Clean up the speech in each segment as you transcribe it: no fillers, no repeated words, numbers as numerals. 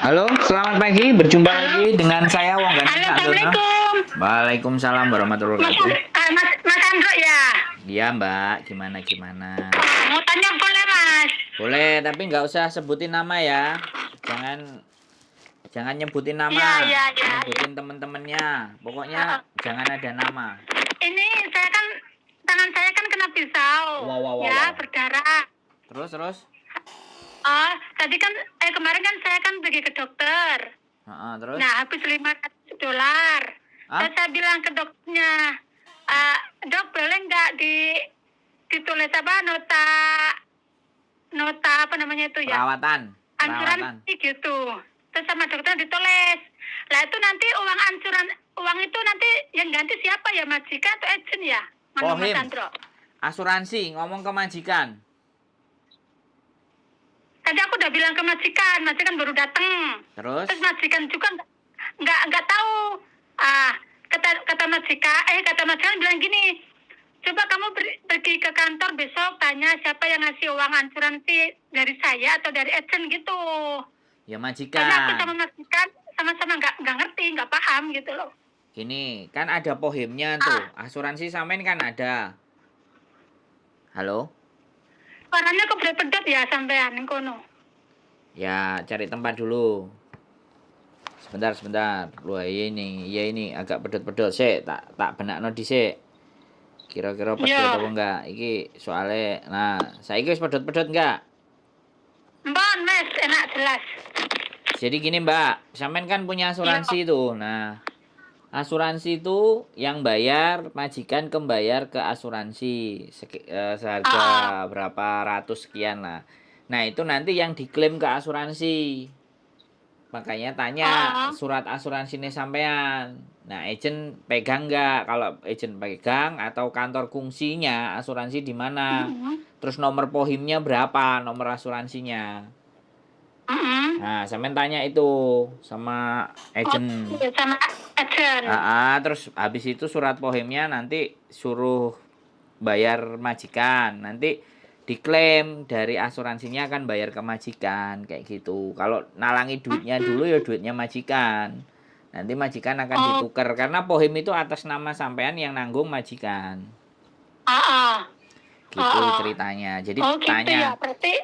Halo, selamat pagi. Berjumpa Halo, lagi dengan saya Wong Gani halo, Kak Dono. Assalamualaikum. Waalaikumsalam warahmatullahi Mas, wabarakatuh. Mas Andro ya? Iya Mbak, gimana? Mau tanya boleh Mas? Boleh, tapi nggak usah sebutin nama ya. Jangan jangan nyebutin Iya, nama, iya, iya. nyebutin temen-temennya. Pokoknya jangan ada nama. Ini saya kan, tangan saya kan kena pisau. Wow. Berdarah. Terus? Oh, tadi kan, kemarin kan saya kan pergi ke dokter. Terus? Nah, habis $500. Hah? Terus saya bilang ke dokternya, dok boleh nggak ditulis apa nota apa namanya itu ya? Perawatan. Ansuransi gitu. Terus sama dokter ditulis. Lah itu nanti uang itu nanti yang ganti siapa ya, majikan atau agent ya? Mas Pohim. Andro. Asuransi, ngomong ke majikan. Tadi aku udah bilang ke majikan baru datang. Terus majikan juga nggak tahu. Kata majikan bilang gini, coba kamu pergi ke kantor besok, tanya siapa yang ngasih uang ansuransi dari saya atau dari agent gitu. ya Karena aku majikan. sama majikan sama-sama nggak ngerti, nggak paham gitu loh. Gini, kan ada pohimnya tuh. Asuransi sampean kan ada. Halo? Suaranya kok pedot ya sampean kono. Ya, cari tempat dulu. Sebentar. Wah, ini agak pedot-pedot sih. Tak benakno dhisik. Kira-kira pedot Iya. apa enggak? Iki soalnya, nah, saiki wis pedot-pedot enggak? Mbon, Mas, enak jelas. Jadi gini, Mbak, sampean kan punya asuransi tuh. Nah, asuransi itu yang bayar majikan kembayar ke asuransi seharga berapa ratus sekian lah. Nah, itu nanti yang diklaim ke asuransi. Makanya tanya surat asuransi ini sampean. Nah, agent pegang nggak? Kalau agent pegang atau kantor fungsinya asuransi di mana? Terus nomor pohimnya berapa? Nomor asuransinya. Nah, sampean tanya itu sama agent. Sama agent. Terus habis itu surat pohimnya nanti suruh bayar majikan. Nanti diklaim dari asuransinya akan bayar ke majikan kayak gitu. Kalau nalangi duitnya dulu ya duitnya majikan. Nanti majikan akan ditukar karena pohim itu atas nama sampean yang nanggung majikan. Gitu ceritanya. Jadi gitu tanya. Ya, berarti.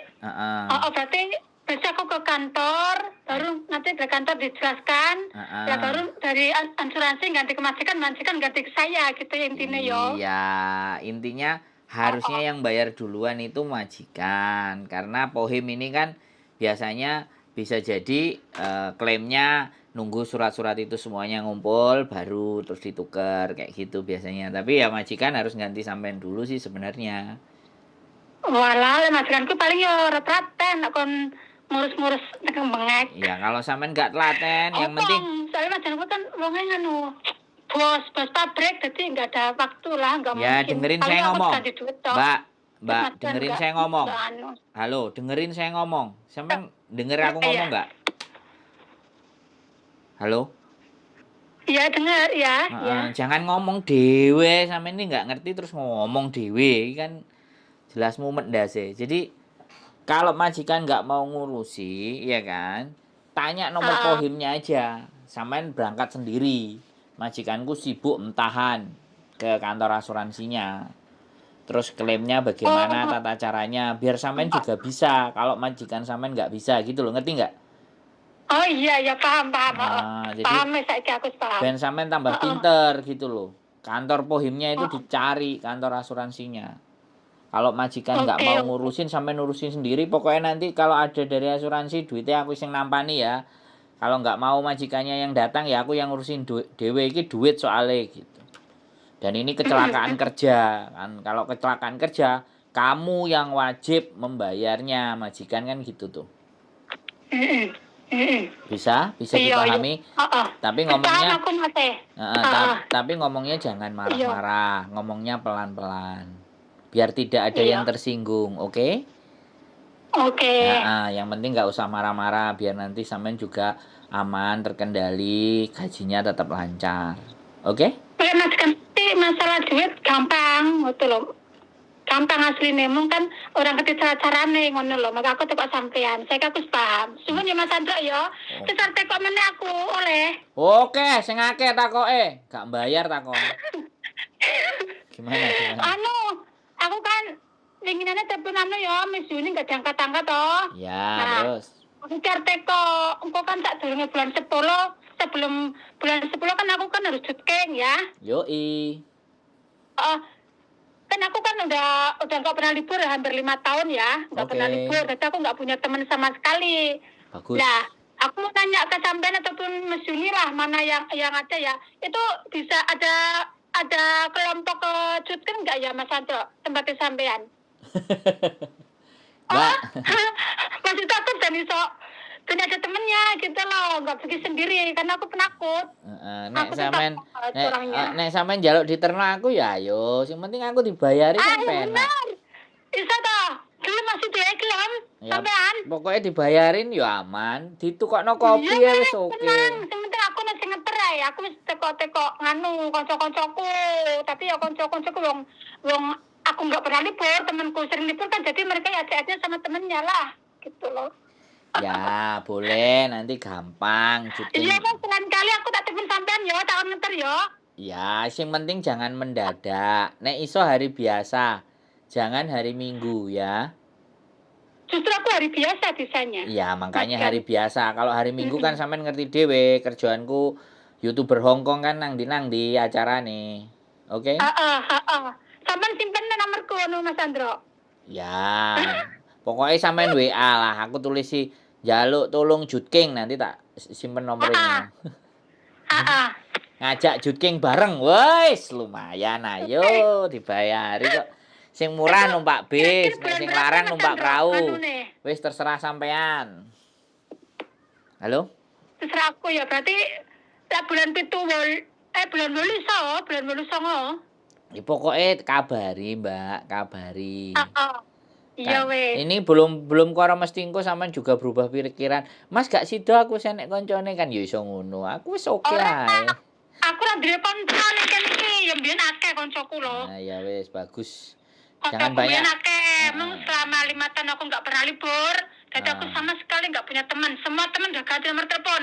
Berarti besok aku ke kantor, baru nanti dari kantor dijelaskan, ya baru dari asuransi ganti ke majikan ganti ke saya gitu ya intinya yo. Iya, intinya harusnya yang bayar duluan itu majikan karena pohim ini kan biasanya bisa jadi klaimnya nunggu surat-surat itu semuanya ngumpul baru terus ditukar kayak gitu biasanya. Tapi ya majikan harus ganti sampean dulu sih sebenarnya. Walah, majikanku paling yo retraten kon ngurus-ngurus tekan bengek. Ya kalau sampean nggak telaten, yang penting. Soalnya majikanku kan wongnya nganu bos pabrik, jadi nggak ada waktu lah, nggak mungkin. Ya dengerin saya ngomong, Mbak dengerin saya ngomong. Halo, dengerin saya ngomong. Sampean denger aku ngomong nggak? Halo? Iya denger ya. Jangan ngomong dewe, sampean ini nggak ngerti terus ngomong dewe kan jelas mumet ndase. Jadi kalau majikan nggak mau ngurusi, ya kan? Tanya nomor pohimnya aja. Sampean berangkat sendiri. Majikanku sibuk entahan ke kantor asuransinya. Terus klaimnya bagaimana tata caranya biar sampean juga bisa. Kalau majikan sampean nggak bisa gitu loh, ngerti nggak? Oh iya paham. Jadi paham aku paham. Ben sampean tambah pinter gitu loh. Kantor pohimnya itu dicari kantor asuransinya. Kalau majikan nggak mau ngurusin sampai nurusin sendiri, pokoknya nanti kalau ada dari asuransi duitnya aku yang nampani ya. Kalau nggak mau majikannya yang datang ya aku yang ngurusin dewe iki duit soalnya gitu. Dan ini kecelakaan kerja kan. Kalau kecelakaan kerja kamu yang wajib membayarnya, majikan kan gitu tuh. Bisa dipahami. Tapi ngomongnya tapi ngomongnya jangan marah-marah, ngomongnya pelan-pelan. Biar tidak ada yang tersinggung, oke? Yang penting nggak usah marah-marah, biar nanti sampean juga aman, terkendali, gajinya tetap lancar, oke? Majikan masalah duit gampang, gitu loh. gampang asline mung kan orang ngerti cara-carane ngono lho. Maka aku tekok sampean. Saya aku paham. Suwun ya Mas Andro ya. Terus tekok meneh aku oleh. Oke, sing akeh takoke, gak bayar takon. Gimana? Anu, aku kan inginannya telepon anu ya, Miss Yuni gak diangkat-angkat toh. Ya, Nah, terus. aku teko, engko kan tak durunge bulan 10, sebelum bulan 10 kan aku kan harus syuting ya. Yoi. Kan aku kan udah nggak pernah libur hampir 5 tahun ya, nggak Oke. pernah libur, jadi aku nggak punya teman sama sekali. Bagus. Nah, aku mau tanya ke sampean ataupun Mas Yuni lah, mana yang ada ya, itu bisa ada kelompok ke syuting nggak ya Mas Andro, tempatnya sampean? Mbak, Maksud aku dan iso dan ada temennya gitu loh, nggak pergi sendiri karena aku penakut. nek Aku tuh sampean takut orangnya. nek sampean njaluk diterno aku ya ayo, sing penting aku dibayari kan Ya penak. benar. Bisa toh. Dulu masih dieklam Ya, sampean. pokoknya dibayarin ya aman, ditukokno kopi ya wis oke. Tenang. Sing penting aku nek sing ngeter ae. Aku wis teko-teko nganu kanca-kancaku. Tapi ya kanca-kancaku wong aku nggak pernah libur, temanku sering libur kan jadi mereka ya ajak sama temennya lah. Gitu loh. Ya, boleh nanti gampang syuting. Iya kan sekali kali aku tak telepon sampean yo, tak ngeter yo. Ya, sing penting jangan mendadak. Nek iso hari biasa. Jangan hari Minggu ya. Justru aku hari biasa bisanya. Iya, makanya hari biasa. Kalau hari Minggu kan sampean ngerti dhewe, kerjaanku YouTuber Hongkong kan nang di acara nih. Oke? Sampean simpen nomorku anu Mas Andro. Ya. Pokoknya sampean WA lah. Aku tulis si jaluk tolong Jutking nanti tak simpen nomornya. Ngajak Jutking bareng. Wes, lumayan ayo dibayari kok. Sing murah numpak bis, sing larang numpak perahu. Wis terserah sampean. Halo? Terserah aku ya, berarti bulan 8 songo. Ya, pokoknya kabari, Mbak, kabari. Iya weh. Ini belum karo mesti engko sampean juga berubah pikiran. Mas gak sida aku senek koncone kan ya iso ngono. Aku wis oke ae. Aku ra duwe kanca nek kene iki, ya mbiyen akeh kancaku lho. Nah, ya wis bagus. Jangan Jangan banyak. akeh, emang selama 5 tahun aku nggak pernah libur, jadi aku Ah. sama sekali nggak punya teman. Semua teman udah ganti nomor telepon.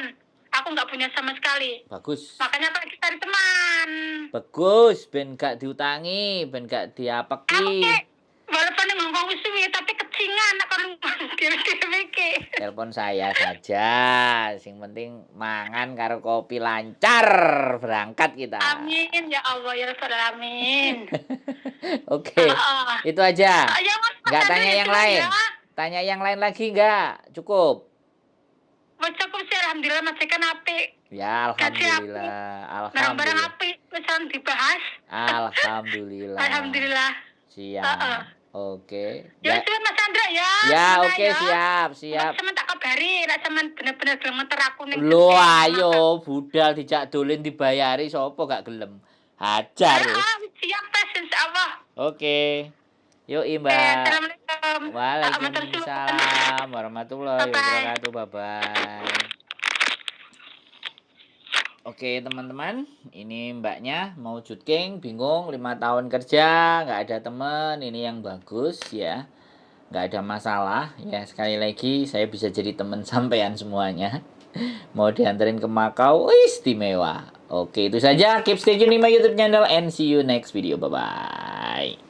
Aku nggak punya sama sekali. Bagus. Makanya aku lagi cari teman. Bagus, ben gak diutangi, ben gak Aku diapeki. walaupun yang ngomong wis suwi, tapi kecingan aku kira-kira iki. Telepon saya saja. Sing penting mangan karo kopi lancar berangkat kita. Amin ya Allah ya Rabbal alamin. Oke. Itu aja. Ya, Mas, Nggak ada tanya itu yang lain. ya. Tanya yang lain lagi nggak? Cukup. Wes cukup sih alhamdulillah Mas kan apik. Ya, alhamdulillah. Barang-barang Alhamdulillah. apik wis dibahas. Alhamdulillah. Alhamdulillah. Siap. Oke. Ya sudah Mas Andra ya. Ya, Mana oke, siap. Sama tak kabari, nek sampean bener-bener gelem ngeter aku ning. Lo ayo budal dijak dolen dibayari sapa gak gelem. Hajar. Siap tes insyaallah. Oke. Yuk, Mbak. Assalamualaikum. Waalaikumsalam warahmatullahi Bye-bye. wabarakatuh. Bye-bye. Oke teman-teman, ini mbaknya mau Jutking, bingung 5 tahun kerja, nggak ada temen, ini yang bagus ya, nggak ada masalah ya. Sekali lagi saya bisa jadi teman sampean semuanya. Mau dianterin ke Makau, istimewa. Oke itu saja, keep stay tune di my YouTube channel and see you next video, bye bye.